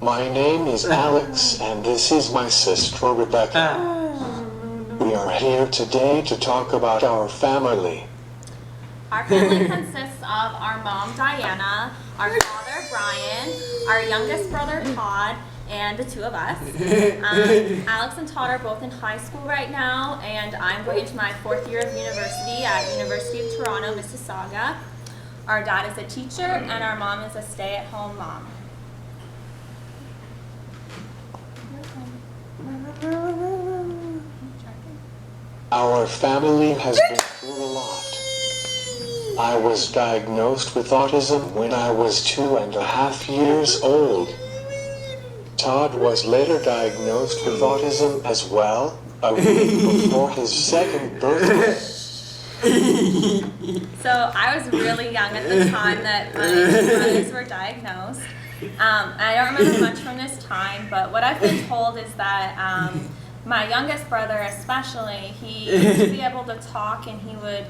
My name is Alex, and this is my sister Rebecca. We are here today to talk about our family. Our family consists of our mom, Diana, our father, Brian, our youngest brother, Todd, and the two of us. Alex and Todd are both in high school right now, and I'm going into my 4th year of university at University of Toronto, Mississauga. Our dad is a teacher, and our mom is a stay-at-home mom. Our family has been through a lot. I was diagnosed with autism when I was 2.5 years old. Todd was later diagnosed with autism as well, a week before his second birthday. So I was really young at the time that my brothers were diagnosed. I don't remember much from this time, but what I've been told is that my youngest brother especially, he used to be able to talk and he would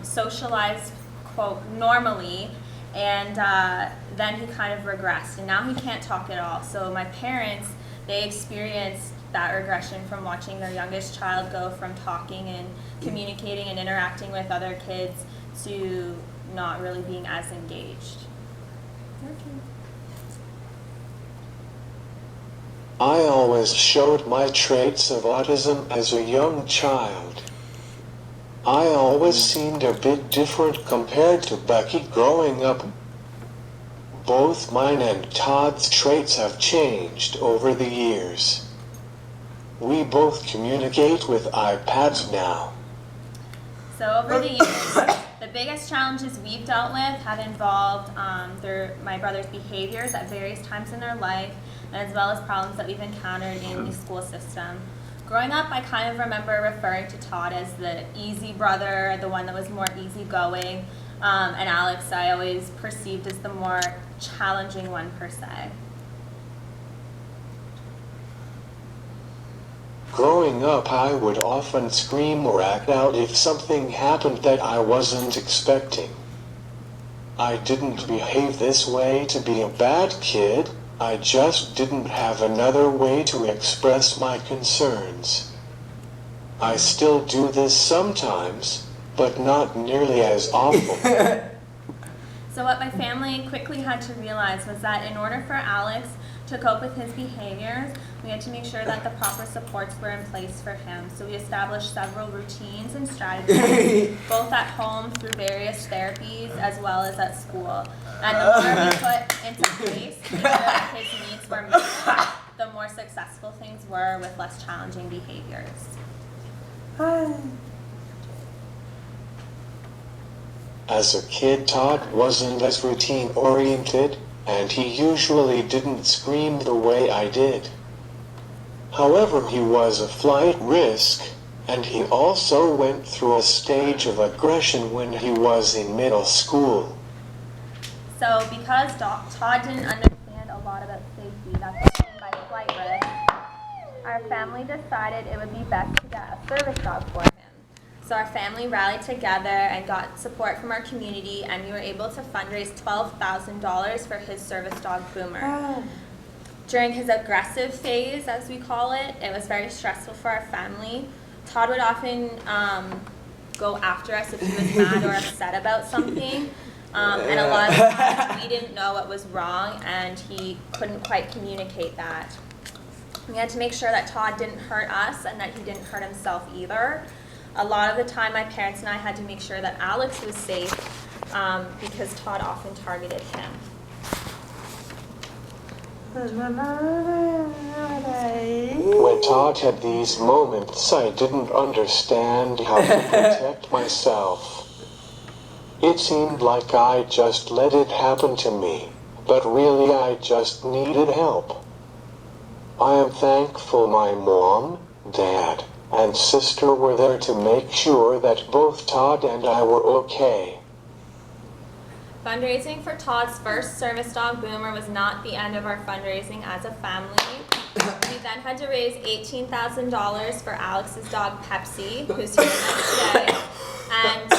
socialize, quote, normally, and then he kind of regressed, and now he can't talk at all. So my parents, they experienced that regression from watching their youngest child go from talking and communicating and interacting with other kids to not really being as engaged. I always showed my traits of autism as a young child. I always seemed a bit different compared to Becky growing up. Both mine and Todd's traits have changed over the years. We both communicate with iPads now. So over the years, the biggest challenges we've dealt with have involved my brother's behaviors at various times in their life, as well as problems that we've encountered in the school system. Growing up, I kind of remember referring to Todd as the easy brother, the one that was more easygoing, and Alex I always perceived as the more challenging one per se. Growing up, I would often scream or act out if something happened that I wasn't expecting. I didn't behave this way to be a bad kid. I just didn't have another way to express my concerns. I still do this sometimes, but not nearly as often. So what my family quickly had to realize was that in order for Alex to cope with his behaviors, we had to make sure that the proper supports were in place for him. So we established several routines and strategies, both at home through various therapies as well as at school. And the more we put into place to ensure that his needs were met, the more successful things were with less challenging behaviors. As a kid, Todd wasn't as routine-oriented, and he usually didn't scream the way I did. However, he was a flight risk, and he also went through a stage of aggression when he was in middle school. So because Todd didn't understand a lot about safety, that's what I mean by flight risk, our family decided it would be best to get a service dog for him. So our family rallied together and got support from our community, and we were able to fundraise $12,000 for his service dog, Boomer. During his aggressive phase, as we call it, it was very stressful for our family. Todd would often go after us if he was mad or upset about something. And a lot of times we didn't know what was wrong, and he couldn't quite communicate that. We had to make sure that Todd didn't hurt us and that he didn't hurt himself either. A lot of the time, my parents and I had to make sure that Alex was safe because Todd often targeted him. When Todd had these moments, I didn't understand how to protect myself. It seemed like I just let it happen to me, but really I just needed help. I am thankful my mom, dad, and sister were there to make sure that both Todd and I were okay. Fundraising for Todd's first service dog, Boomer, was not the end of our fundraising as a family. We then had to raise $18,000 for Alex's dog, Pepsi, who's here with us today. And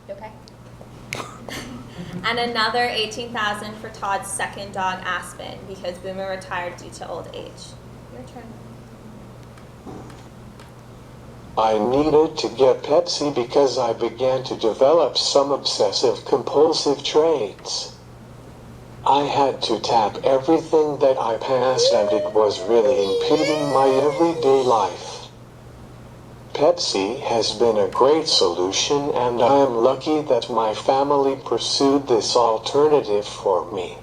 you okay? And another $18,000 for Todd's second dog, Aspen, because Boomer retired due to old age. Your turn. I needed to get Pepsi because I began to develop some obsessive-compulsive traits. I had to tap everything that I passed and it was really impeding my everyday life. Pepsi has been a great solution and I am lucky that my family pursued this alternative for me.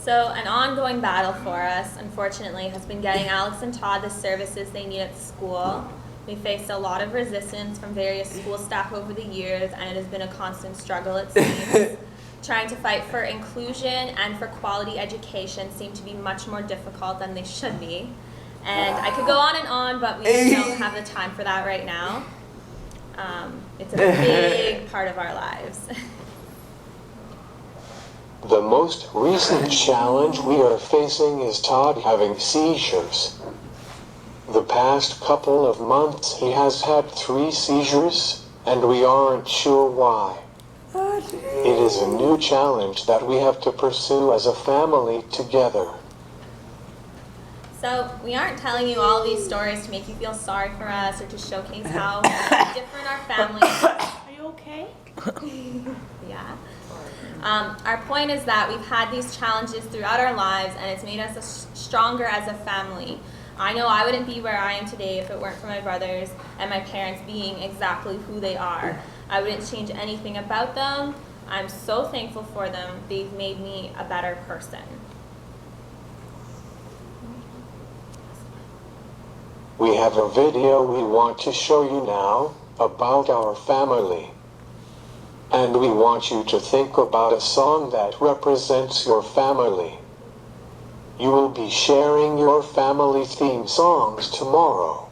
So an ongoing battle for us, unfortunately, has been getting Alex and Todd the services they need at school. We faced a lot of resistance from various school staff over the years, and it has been a constant struggle, it seems. Trying to fight for inclusion and for quality education seem to be much more difficult than they should be. And I could go on, but we don't have the time for that right now. It's a big part of our lives. The most recent challenge we are facing is Todd having seizures. The past couple of months he has had 3 seizures, and we aren't sure why. It is a new challenge that we have to pursue as a family together. So we aren't telling you all these stories to make you feel sorry for us or to showcase how different our families are. Are you okay? Yeah. Our point is that we've had these challenges throughout our lives, and it's made us stronger as a family. I know I wouldn't be where I am today if it weren't for my brothers and my parents being exactly who they are. I wouldn't change anything about them. I'm so thankful for them. They've made me a better person. We have a video we want to show you now about our family. And we want you to think about a song that represents your family. You will be sharing your family theme songs tomorrow.